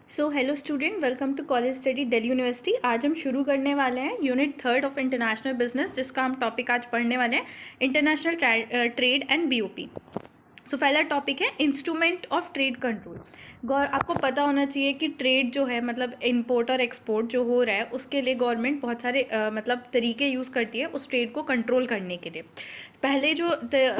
So hello student, welcome to college study Delhi university. आज हम शुरू करने वाले हैं unit third of international business, जिसका हम टॉपिक आज पढ़ने वाले हैं international trade and BOP. So पहला टॉपिक है इंस्ट्रूमेंट ऑफ ट्रेड कंट्रोल। गौर आपको पता होना चाहिए कि ट्रेड जो है मतलब इंपोर्ट और एक्सपोर्ट जो हो रहा है उसके लिए गवर्नमेंट बहुत सारे मतलब तरीके यूज़ करती है उस ट्रेड को कंट्रोल करने के लिए। पहले जो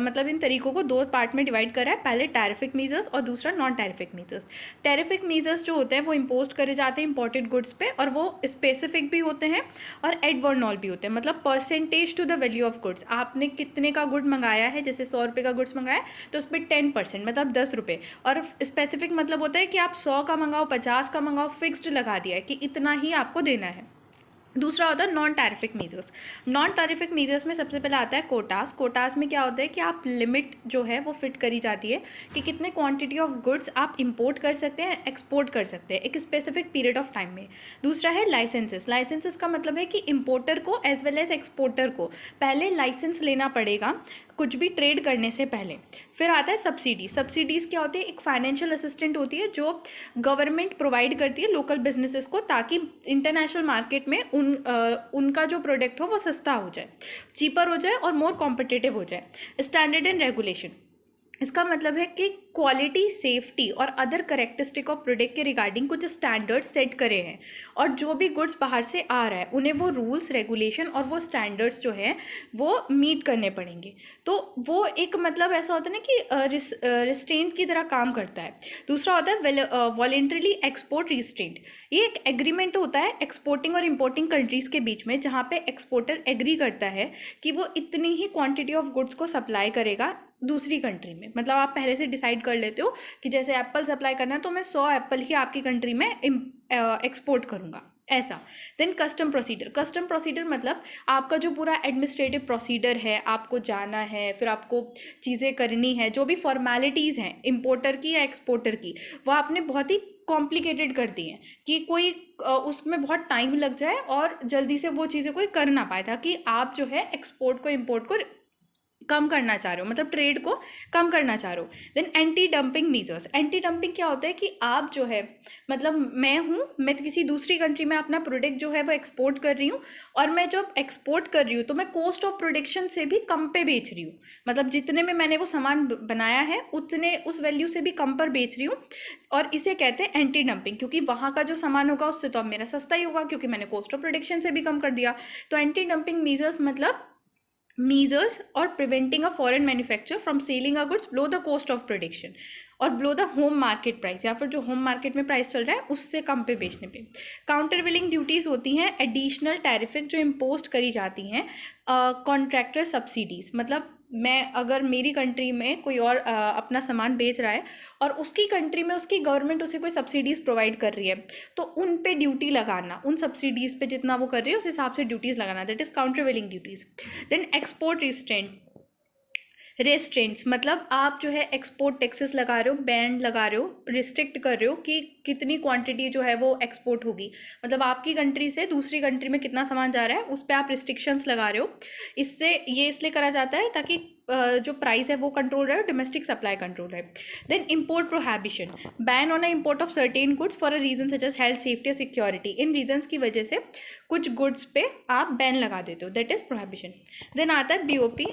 मतलब इन तरीकों को दो पार्ट में डिवाइड करा है, पहले टैरिफिक मीजर्स और दूसरा नॉन टैरिफिक मीजर्स। टैरिफिक मीजर्स जो होते हैं वो इम्पोज करे जाते हैं इंपोर्टेड गुड्स पे, और वो स्पेसिफिक भी होते हैं और एडवर्नॉल भी होते हैं, मतलब percentage to the value of goods. आपने कितने का गुड मंगाया है, जैसे 100 रुपये का गुड्स मंगाया है तो उस पर 10% मतलब 10 रुपये, और स्पेसिफिक मतलब होता है कि आप 100 का मंगाओ 50 का मंगाओ, फिक्स्ड लगा दिया है कि इतना ही आपको देना है। दूसरा होता है नॉन टैरिफिक मीजर्स। नॉन टैरिफिक मीजर्स में सबसे पहले आता है कोटास। कोटास में क्या होता है कि आप लिमिट जो है वो फिट करी जाती है कि कितने क्वांटिटी ऑफ गुड्स आप इंपोर्ट कर सकते हैं, एक्सपोर्ट कर सकते हैं एक स्पेसिफिक पीरियड ऑफ टाइम में। दूसरा है लाइसेंसेस। लाइसेंसेस का मतलब है कि इंपोर्टर को एज वेल एज एक्सपोर्टर को पहले लाइसेंस लेना पड़ेगा कुछ भी ट्रेड करने से पहले। फिर आता है सब्सिडी। सब्सिडीज़ क्या होती है? एक फाइनेंशियल असिस्टेंट होती है जो गवर्नमेंट प्रोवाइड करती है लोकल बिजनेसेस को, ताकि इंटरनेशनल मार्केट में उनका जो प्रोडक्ट हो वो सस्ता हो जाए, चीपर हो जाए और मोर कॉम्पिटिटिव हो जाए। स्टैंडर्ड एंड रेगुलेशन, इसका मतलब है कि क्वालिटी, सेफ्टी और अदर करेक्टरिस्टिक ऑफ प्रोडक्ट के रिगार्डिंग कुछ स्टैंडर्ड सेट करे हैं, और जो भी गुड्स बाहर से आ रहा है उन्हें वो रूल्स, रेगुलेशन और वो स्टैंडर्ड्स जो है वो मीट करने पड़ेंगे। तो वो एक मतलब ऐसा होता है ना कि रिस्ट्रेंट की तरह काम करता है। दूसरा होता है वॉलेंट्रीली एक्सपोर्ट रिस्ट्रेंट। ये एक एग्रीमेंट होता है एक्सपोर्टिंग और इम्पोर्टिंग कंट्रीज़ के बीच में, जहाँ पे एक्सपोर्टर एग्री करता है कि वो इतनी ही क्वांटिटी ऑफ गुड्स को सप्लाई करेगा दूसरी कंट्री में। मतलब आप पहले से डिसाइड कर लेते हो कि जैसे एप्पल सप्लाई करना है तो मैं 100 एप्पल ही आपकी कंट्री में एक्सपोर्ट करूँगा, ऐसा। Then custom procedure. Custom procedure मतलब आपका जो पूरा एडमिनिस्ट्रेटिव प्रोसीडर है, आपको जाना है, फिर आपको चीज़ें करनी है, जो भी फॉर्मेलिटीज़ हैं इम्पोर्टर की या एक्सपोर्टर की, वो आपने बहुत ही कॉम्प्लिकेटेड कर दी हैं कि कोई उसमें बहुत टाइम लग जाए और जल्दी से वो चीज़ें कोई कर ना पाए, ताकि आप जो है एक्सपोर्ट को इम्पोर्ट को कम करना चाह रहे हो, मतलब ट्रेड को कम करना चाह रहे हो। Then anti dumping measures. Anti dumping क्या होता है कि आप जो है मतलब मैं किसी दूसरी कंट्री में अपना प्रोडक्ट जो है वो एक्सपोर्ट कर रही हूँ, और मैं जब एक्सपोर्ट कर रही हूँ तो मैं कॉस्ट ऑफ प्रोडक्शन से भी कम पे बेच रही हूँ, मतलब जितने में मैंने वो सामान बनाया है उतने उस वैल्यू से भी कम पर बेच रही हूँ, और इसे कहते हैं एंटी डंपिंग। क्योंकि वहाँ का जो सामान होगा उससे तो अब मेरा सस्ता ही होगा, क्योंकि मैंने कॉस्ट ऑफ प्रोडक्शन से भी कम कर दिया। तो एंटी डंपिंग मीजर्स मतलब measures or preventing a foreign manufacturer from selling a goods below the cost of production और below the home market price, या फिर जो होम मार्केट में प्राइस चल रहा है उससे कम पे बेचने पे। काउंटर विलिंग ड्यूटीज़ होती हैं एडिशनल टैरिफिक जो इम्पोज करी जाती हैं कॉन्ट्रैक्टर सब्सिडीज़। मतलब मैं अगर मेरी कंट्री में कोई और अपना सामान बेच रहा है और उसकी कंट्री में उसकी गवर्नमेंट उसे कोई सब्सिडीज़ प्रोवाइड कर रही है, तो उन पे ड्यूटी लगाना, उन सब्सिडीज़ पे जितना वो कर रही है उस हिसाब से ड्यूटीज़ लगाना, that is countervailing duties. Then export restraint. Restraints मतलब आप जो है एक्सपोर्ट टैक्सेस लगा रहे हो, बैंड लगा रहे हो, रिस्ट्रिक्ट कर रहे हो कि कितनी क्वांटिटी जो है वो एक्सपोर्ट होगी, मतलब आपकी कंट्री से दूसरी कंट्री में कितना सामान जा रहा है उस पर आप रिस्ट्रिक्शंस लगा रहे हो। इससे ये इसलिए करा जाता है ताकि जो प्राइस है वो कंट्रोल रहे, डोमेस्टिक सप्लाई कंट्रोल रहे। Then import prohibition, ban on a import of certain goods for a reason such as health, safety, security. इन रीजन्स की वजह से कुछ गुड्स पे आप बैन लगा देते हो, दैट इज़ प्रोहिबिशन। देन आता है बीओपी।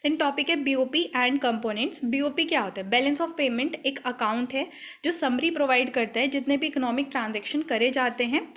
देन टॉपिक है बीओपी एंड कंपोनेंट्स। बीओपी क्या होता है? बैलेंस ऑफ पेमेंट एक अकाउंट है जो समरी प्रोवाइड करता है जितने भी इकोनॉमिक ट्रांजेक्शन करे जाते हैं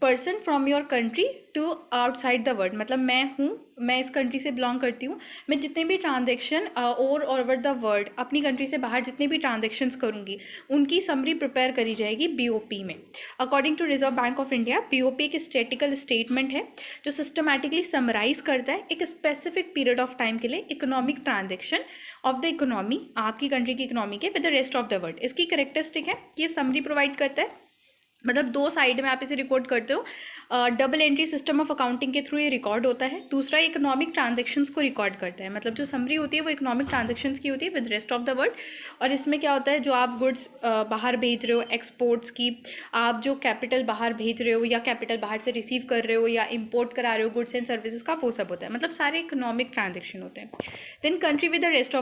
person from your country to outside the world. मतलब मैं इस कंट्री से बिलोंग करती हूँ, मैं जितने भी ट्रांजेक्शन ओवर द वर्ल्ड अपनी कंट्री से बाहर जितने भी ट्रांजेक्शन्स करूँगी उनकी समरी प्रिपेयर करी जाएगी बीओपी में। According to reserve bank of India, BOP एक स्टैटिकल स्टेटमेंट है जो सिस्टमैटिकली समराइज करता है एक स्पेसिफिक पीरियड ऑफ टाइम के लिए economic transaction of the economy, आपकी कंट्री की इकोनॉमी के, with the rest of the world. इसकी करेक्टरिस्टिक है कि ये समरी प्रोवाइड करता है मतलब दो साइड में आप इसे रिकॉर्ड करते हो। Double entry system of accounting के थ्रू ये रिकॉर्ड होता है। दूसरा इकोनॉमिक ट्रांजेक्शन्स को रिकॉर्ड करता है, मतलब जो समरी होती है वो इकोनॉमिक ट्रांजेक्शन्स की होती है with rest of the world. और इसमें क्या होता है, जो आप गुड्स बाहर भेज रहे हो, एक्सपोर्ट्स की, आप जो कैपिटल बाहर भेज रहे हो या कैपिटल बाहर से रिसीव कर रहे हो या इम्पोर्ट करा रहे हो गुड्स एंड सर्विसेज का, वो सब होता है, मतलब सारे इकोनॉमिक ट्रांजेक्शन होते हैं। Then country with the rest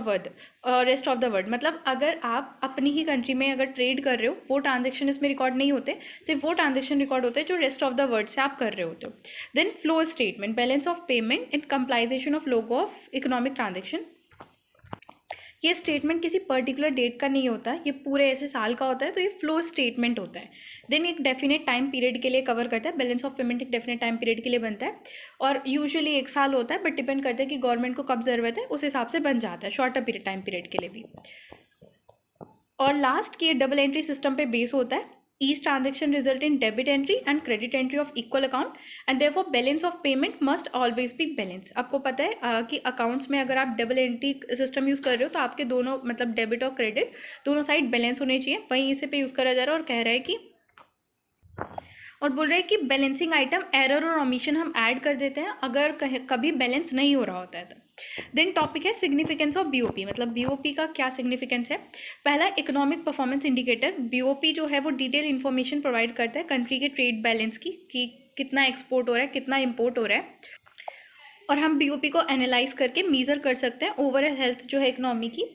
of the world, मतलब अगर आप अपनी ही कंट्री में अगर ट्रेड कर रहे हो, वो ट्रांजेक्शन इसमें रिकॉर्ड नहीं होते, सिर्फ वो ट्रांजेक्शन रिकॉर्ड होते हैं जो रेस्ट ऑफ द वर्ल्ड से आप कर रहे होते हो। Then flow statement, balance of payment in compilation of लोगो ऑफ इकोनॉमिक ट्रांजेक्शन। ये स्टेटमेंट किसी पर्टिकुलर डेट का नहीं होता, ये पूरे ऐसे साल का होता है, तो ये फ्लो स्टेटमेंट होता है। देन एक डेफिनेट टाइम पीरियड के लिए कवर करता है, बैलेंस ऑफ पेमेंट एक डेफिनेट टाइम पीरियड के लिए बनता है और यूजुअली 1 साल होता है, बट डिपेंड करता है कि गवर्नमेंट को कब ज़रूरत है, उस हिसाब से बन जाता है शॉर्टर पीरियड टाइम पीरियड के लिए भी। और लास्ट की डबल एंट्री सिस्टम पे बेस होता है। Each transaction result in debit entry and credit entry of equal account and therefore balance of payment must always be balance. आपको पता है कि अकाउंट्स में अगर आप डबल एंट्री सिस्टम यूज़ कर रहे हो तो आपके दोनों मतलब डेबिट और क्रेडिट दोनों साइड बैलेंस होने चाहिए। वहीं इसे पे यूज़ करा जा रहा है और कह रहा है कि और बोल रहे हैं कि बैलेंसिंग आइटम एरर और ओमिशन हम ऐड कर देते हैं अगर कभी बैलेंस नहीं हो रहा होता है तो। देन टॉपिक है सिग्निफिकेंस ऑफ बीओपी, मतलब बीओपी का क्या सिग्निफिकेंस है। पहला, इकोनॉमिक परफॉर्मेंस इंडिकेटर। बीओपी जो है वो डिटेल इन्फॉर्मेशन प्रोवाइड करता है कंट्री के ट्रेड बैलेंस की, कि कितना एक्सपोर्ट हो रहा है, कितना इम्पोर्ट हो रहा है, और हम बीओपी को एनालाइज करके मीज़र कर सकते हैं ओवरऑल हेल्थ जो है इकोनॉमी की।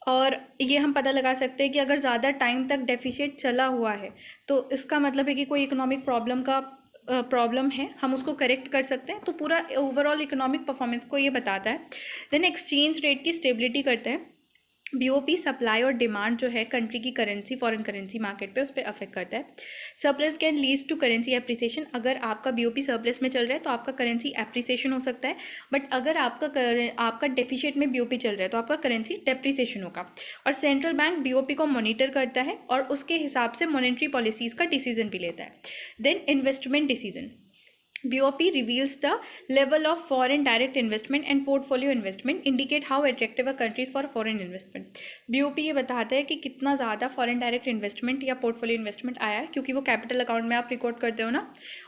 और ये हम पता लगा सकते हैं कि अगर ज़्यादा टाइम तक डेफिशिएट चला हुआ है तो इसका मतलब है कि कोई इकोनॉमिक प्रॉब्लम है, हम उसको करेक्ट कर सकते हैं। तो पूरा ओवरऑल इकोनॉमिक परफॉर्मेंस को ये बताता है। देन एक्सचेंज रेट की स्टेबिलिटी करता है। बीओपी सप्लाई और डिमांड जो है कंट्री की करेंसी, फॉरेन करेंसी मार्केट पे, उस पर अफेक्ट करता है। Surplus can leads to currency appreciation. अगर आपका बीओपी सरप्लस में चल रहा है तो आपका करेंसी एप्रिसिएशन हो सकता है, बट अगर आपका डेफिशिएट में बीओपी चल रहा है तो आपका करेंसी डेप्रिसिएशन होगा। और सेंट्रल बैंक बीओपी को मॉनिटर करता है और उसके हिसाब से मॉनेटरी पॉलिसीज़ का डिसीजन भी लेता है। Then investment decision. BOP reveals the level of foreign direct investment and portfolio investment, indicate how attractive a country is for foreign investment. BOP ये बताता है कि कितना ज़्यादा फॉरेन डायरेक्ट इन्वेस्टमेंट या पोर्टफोलियो इन्वेस्टमेंट आया है, क्योंकि वो कैपिटल अकाउंट में आप रिकॉर्ड करते हो ना।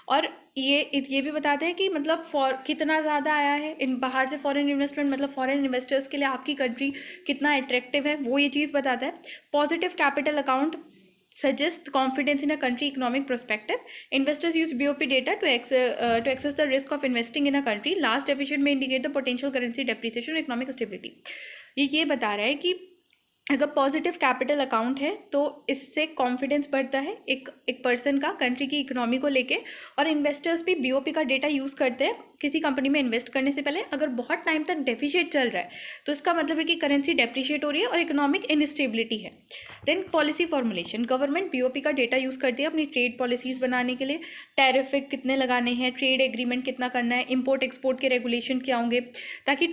और ये भी बताते हैं कि मतलब कितना ज़्यादा आया है इन बाहर से फॉरेन इन्वेस्टमेंट, मतलब फॉरेन इन्वेस्टर्स के लिए आपकी कंट्री कितना अट्रैक्टिव है, वो ये चीज़ बताता है। Positive capital account suggest confidence in a country economic perspective. Investors use BOP data to access the risk of investing in a country. Last deficit may indicate the potential currency depreciation or economic stability. ये बता रहा है कि अगर positive capital account है तो इससे confidence बढ़ता है एक पर्सन का कंट्री की इकोनॉमी को लेके। और इन्वेस्टर्स भी बीओपी का डेटा यूज़ करते हैं किसी कंपनी में इन्वेस्ट करने से पहले। अगर बहुत टाइम तक डेफिशिएट चल रहा है तो इसका मतलब है कि करेंसी डेप्रिशिएट हो रही है और इकोनॉमिक इनस्टेबिलिटी है। Then policy formulation. Government BOP का डेटा यूज़ करती है अपनी ट्रेड पॉलिसीज़ बनाने के लिए। टैरिफ कितने लगाने हैं, ट्रेड एग्रीमेंट कितना करना है, इम्पोर्ट एक्सपोर्ट के रेगुलेशन क्या होंगे, ताकि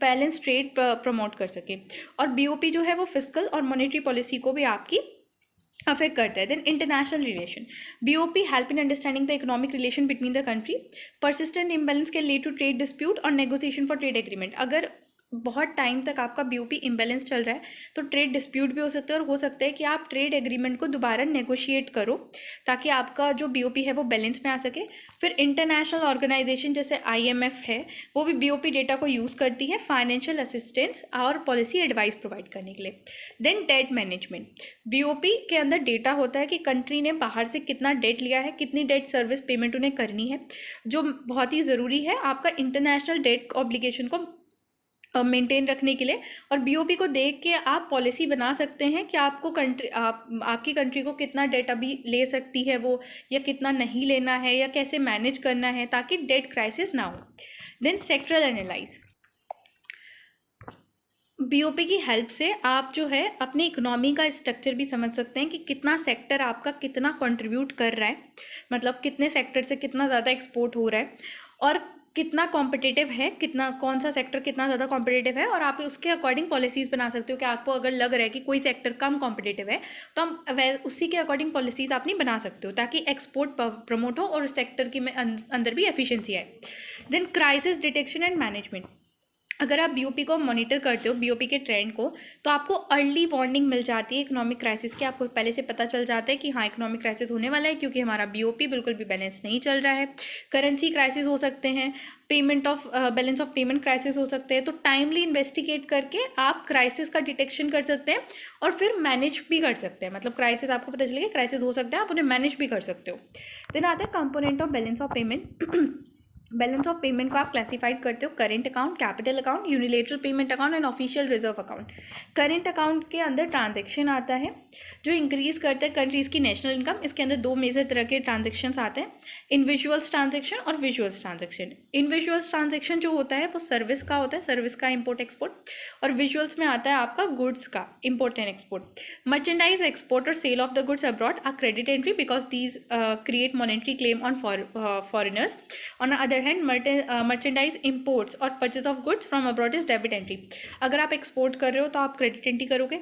बैलेंस ट्रेड प्रमोट कर सके। और बीओपी जो है वो फिस्कल और मॉनेटरी पॉलिसी को भी आपकी अफेक्ट करता है। Then international relation. BOP help in understanding the economic relation between the country. Persistent imbalance can lead to trade dispute और नेगोशिएशन फॉर ट्रेड एग्रीमेंट। अगर बहुत टाइम तक आपका बीओपी इम्बैलेंस चल रहा है तो ट्रेड डिस्प्यूट भी हो सकता है, और हो सकता है कि आप ट्रेड एग्रीमेंट को दोबारा नेगोशिएट करो ताकि आपका जो बीओपी है वो बैलेंस में आ सके। फिर इंटरनेशनल ऑर्गेनाइजेशन जैसे IMF है, वो भी बीओपी डेटा को यूज़ करती है फाइनेंशियल असिस्टेंस और पॉलिसी एडवाइस प्रोवाइड करने के लिए। Then debt management. बीओपी के अंदर डेटा होता है कि कंट्री ने बाहर से कितना डेट लिया है, कितनी डेट सर्विस पेमेंट उन्हें करनी है, जो बहुत ही ज़रूरी है आपका इंटरनेशनल डेट ऑब्लिगेशन को मेंटेन रखने के लिए। और बीओपी को देख के आप पॉलिसी बना सकते हैं कि आपकी कंट्री को कितना डेट अभी ले सकती है वो, या कितना नहीं लेना है, या कैसे मैनेज करना है ताकि डेट क्राइसिस ना हो। Then sectoral analyse. बीओपी की हेल्प से आप जो है अपनी इकोनॉमी का स्ट्रक्चर भी समझ सकते हैं कि कितना सेक्टर आपका कितना कंट्रीब्यूट कर रहा है, मतलब कितने सेक्टर से कितना ज़्यादा एक्सपोर्ट हो रहा है और कितना कॉम्पिटिटिव है, कौन सा सेक्टर कितना ज़्यादा कॉम्पिटिटिव है। और आप उसके अकॉर्डिंग पॉलिसीज़ बना सकते हो कि आपको अगर लग रहा है कि कोई सेक्टर कम कॉम्पिटिटिव है तो हम उसी के अकॉर्डिंग पॉलिसीज़ अपनी बना सकते हो ताकि एक्सपोर्ट प्रमोट हो और उस सेक्टर की में अंदर भी एफिशिएंसी आए। Then crisis detection and management. अगर आप बीओपी को मॉनिटर करते हो, बीओपी के ट्रेंड को, तो आपको अर्ली वार्निंग मिल जाती है इकोनॉमिक क्राइसिस की। आपको पहले से पता चल जाता है कि हाँ इकोनॉमिक क्राइसिस होने वाला है, क्योंकि हमारा बीओपी बिल्कुल भी बैलेंस नहीं चल रहा है। करेंसी क्राइसिस हो सकते हैं, बैलेंस ऑफ पेमेंट क्राइसिस हो सकते हैं। तो टाइमली इन्वेस्टिगेट करके आप क्राइसिस का डिटेक्शन कर सकते हैं और फिर मैनेज भी कर सकते हैं। मतलब क्राइसिस आपको पता चलेगा क्राइसिस हो सकता है, आप उन्हें मैनेज भी कर सकते हो। देन आता है component of balance of payment. Balance of payment को आप क्लासिफाइड करते हो current account, capital account, unilateral payment account and official reserve account. Current account के अंदर ट्रांजेक्शन आता है जो इंक्रीज करता है कंट्रीज की नेशनल इनकम। इसके अंदर दो मेजर तरह के ट्रांजेक्शन्स आते हैं, इंडिविजुअल्स ट्रांजेक्शन और विजुअल्स ट्रांजेक्शन। इंडिविजुअल्स ट्रांजेक्शन जो होता है वो सर्विस का होता है, सर्विस का इम्पोर्ट एक्सपोर्ट, और विजुअल्स में आता है आपका गुड्स का import and export. Merchandise export और sale of the goods abroad are credit entry because these create monetary claim on foreigners. On other hand merchandise imports और purchase of goods from abroad is debit entry. अगर आप export कर रहे हो तो आप credit entry करोगे,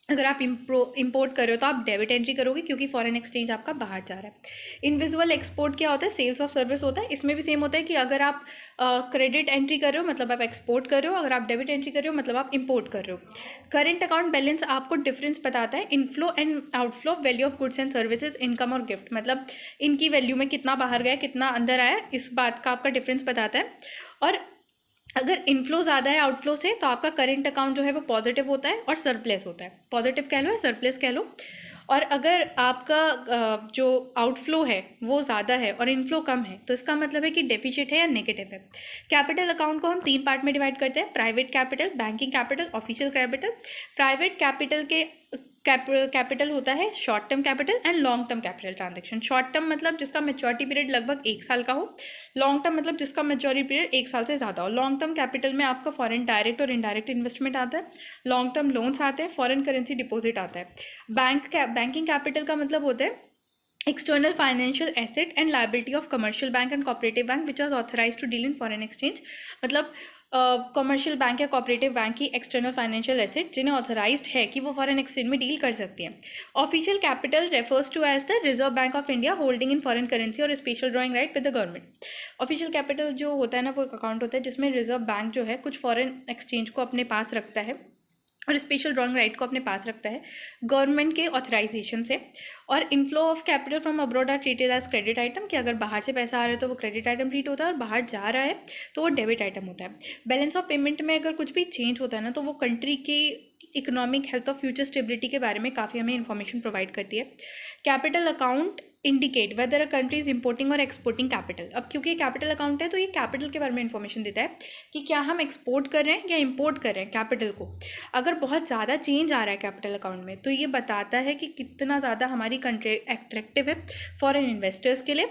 अगर आप इम्पोर्ट कर रहे हो तो आप डेबिट एंट्री करोगे, क्योंकि फॉरेन एक्सचेंज आपका बाहर जा रहा है। इनविजुअल एक्सपोर्ट क्या होता है, सेल्स ऑफ सर्विस होता है। इसमें भी सेम होता है कि अगर आप क्रेडिट एंट्री कर रहे हो मतलब आप एक्सपोर्ट कर रहे हो, अगर आप डेबिट एंट्री कर रहे हो मतलब आप इम्पोर्ट कर रहे हो। करेंट अकाउंट बैलेंस आपको डिफरेंस बताता है inflow and outflow, value of goods and services, income और गिफ्ट। मतलब इनकी वैल्यू में कितना बाहर गया कितना अंदर आया, इस बात का आपका डिफरेंस बताता है। और अगर इनफ्लो ज़्यादा है आउटफ्लो से तो आपका करेंट अकाउंट जो है वो पॉजिटिव होता है और सरप्लस होता है। पॉजिटिव कह लो या सरप्लस कह लो। और अगर आपका जो आउटफ्लो है वो ज़्यादा है और इनफ्लो कम है तो इसका मतलब है कि डेफिसिट है या नेगेटिव है। कैपिटल अकाउंट को हम 3 पार्ट में डिवाइड करते हैं, private capital, banking capital, official capital. Private capital के कैपिटल होता है short term capital and long term capital transaction. Short term मतलब जिसका मेच्योरिटी पीरियड लगभग 1 साल का हो, लॉन्ग टर्म मतलब जिसका मेच्योरिटी पीरियड 1 साल से ज़्यादा हो। लॉन्ग टर्म कैपिटल में आपका फॉरेन डायरेक्ट और इनडायरेक्ट इन्वेस्टमेंट आता है, लॉन्ग टर्म लोन्स आते हैं, फॉरेन करेंसी डिपॉजिट आता है। बैंकिंग कैपिटल का मतलब होता है external financial asset and liability of commercial bank and cooperative bank which are authorized to deal in foreign exchange। मतलब कमर्शियल बैंक या कोऑपरेटिव बैंक की एक्सटर्नल फाइनेंशियल एसेट जिन्हें ऑथराइज्ड है कि वो फॉरेन एक्सचेंज में डील कर सकती हैं। Official capital refers to as the reserve bank of India holding in foreign currency और special drawing right with the government. Official capital जो होता है ना वो एक अकाउंट होता है जिसमें रिजर्व बैंक जो है कुछ फॉरेन एक्सचेंज को अपने पास रखता है और स्पेशल ड्रॉइंग राइट को अपने पास रखता है गवर्नमेंट के ऑथराइजेशन से। और inflow of capital from abroad are treated as credit item, कि अगर बाहर से पैसा आ रहा है तो वो क्रेडिट आइटम ट्रीट होता है और बाहर जा रहा है तो वो डेबिट आइटम होता है। बैलेंस ऑफ पेमेंट में अगर कुछ भी चेंज होता है ना तो वो कंट्री की इकोनॉमिक हेल्थ और फ्यूचर स्टेबिलिटी के बारे में काफ़ी हमें इन्फॉर्मेशन प्रोवाइड करती है। Capital account indicate weather a country is importing और एक्सपोर्टिंग कैपिटल। अब क्योंकि कैपिटल अकाउंट है तो ये कैपिटल के बारे में इन्फॉर्मेशन देता है कि क्या हम एक्सपोर्ट कर रहे हैं या इंपोर्ट कर रहे हैं कैपिटल को। अगर बहुत ज़्यादा चेंज आ रहा है कैपिटल अकाउंट में तो ये बताता है कि कितना ज़्यादा हमारी कंट्री अट्रैक्टिव है फॉरेन इन्वेस्टर्स के लिए,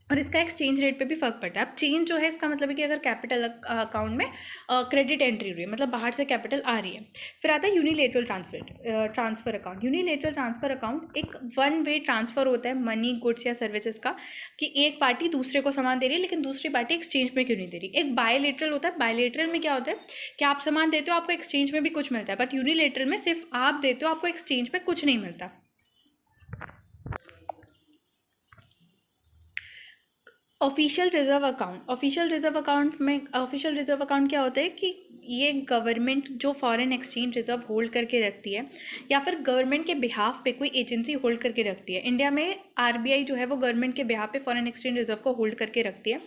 और इसका एक्सचेंज रेट पे भी फ़र्क पड़ता है। अब चेंज जो है इसका मतलब है कि अगर कैपिटल अकाउंट में क्रेडिट एंट्री हुई है मतलब बाहर से कैपिटल आ रही है। फिर आता है unilateral transfer account. Unilateral transfer account एक वन वे ट्रांसफ़र होता है मनी, गुड्स या सर्विसेज का, कि एक पार्टी दूसरे को सामान दे रही है लेकिन दूसरी पार्टी एक्सचेंज में क्यों नहीं दे रही। एक बायलेटरल होता है, बायलेटरल में क्या होता है कि आप सामान देते हो आपको एक्सचेंज में भी कुछ मिलता है, बट यूनिलेटरल में सिर्फ आप देते हो आपको एक्सचेंज में कुछ नहीं मिलता। Official reserve account. Official reserve account क्या होता है कि ये गवर्नमेंट जो फॉरेन एक्सचेंज रिजर्व होल्ड करके रखती है या फिर गवर्नमेंट के बिहाफ पे कोई एजेंसी होल्ड करके रखती है। इंडिया में आरबीआई जो है वो गवर्नमेंट के बिहाफ पे फॉरेन एक्सचेंज रिजर्व को होल्ड करके रखती है,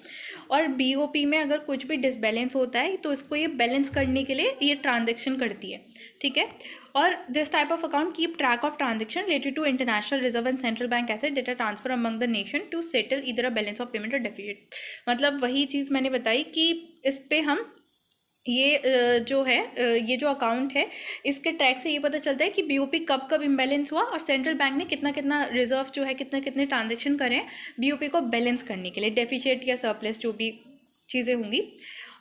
और बीओपी में अगर कुछ भी डिसबैलेंस होता है तो इसको ये बैलेंस करने के लिए ये ट्रांजेक्शन करती है, ठीक है। और this type of account keep track of transaction related to international reserve and central bank asset data transfer among the nation to settle either a balance of payment और डेफिसिट। मतलब वही चीज़ मैंने बताई कि इस पे हम ये जो है ये जो अकाउंट है इसके ट्रैक से ये पता चलता है कि बीओपी कब कब इम्बैलेंस हुआ और सेंट्रल बैंक ने कितना कितना रिजर्व जो है कितने कितने ट्रांजेक्शन करें बीओपी को बैलेंस करने के लिए, डेफिसिट या सरप्लस जो भी चीज़ें होंगी।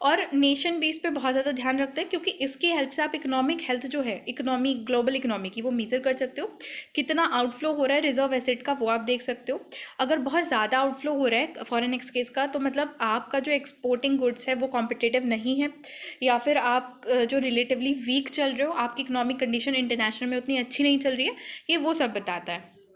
और नेशन बेस पे बहुत ज़्यादा ध्यान रखते हैं क्योंकि इसकी हेल्प से आप इकोनॉमिक हेल्थ जो है इकोनॉमी ग्लोबल इकोनॉमी की वो मेजर कर सकते हो। कितना आउटफ्लो हो रहा है रिजर्व एसेट का वो आप देख सकते हो। अगर बहुत ज़्यादा आउटफ्लो हो रहा है फॉरेन एक्सचेंज का तो मतलब आपका जो एक्सपोर्टिंग गुड्स है वो कॉम्पिटिटिव नहीं है, या फिर आप जो रिलेटिवली वीक चल रहे हो, आपकी इकोनॉमिक कंडीशन इंटरनेशनल में उतनी अच्छी नहीं चल रही है, ये वो सब बताता है।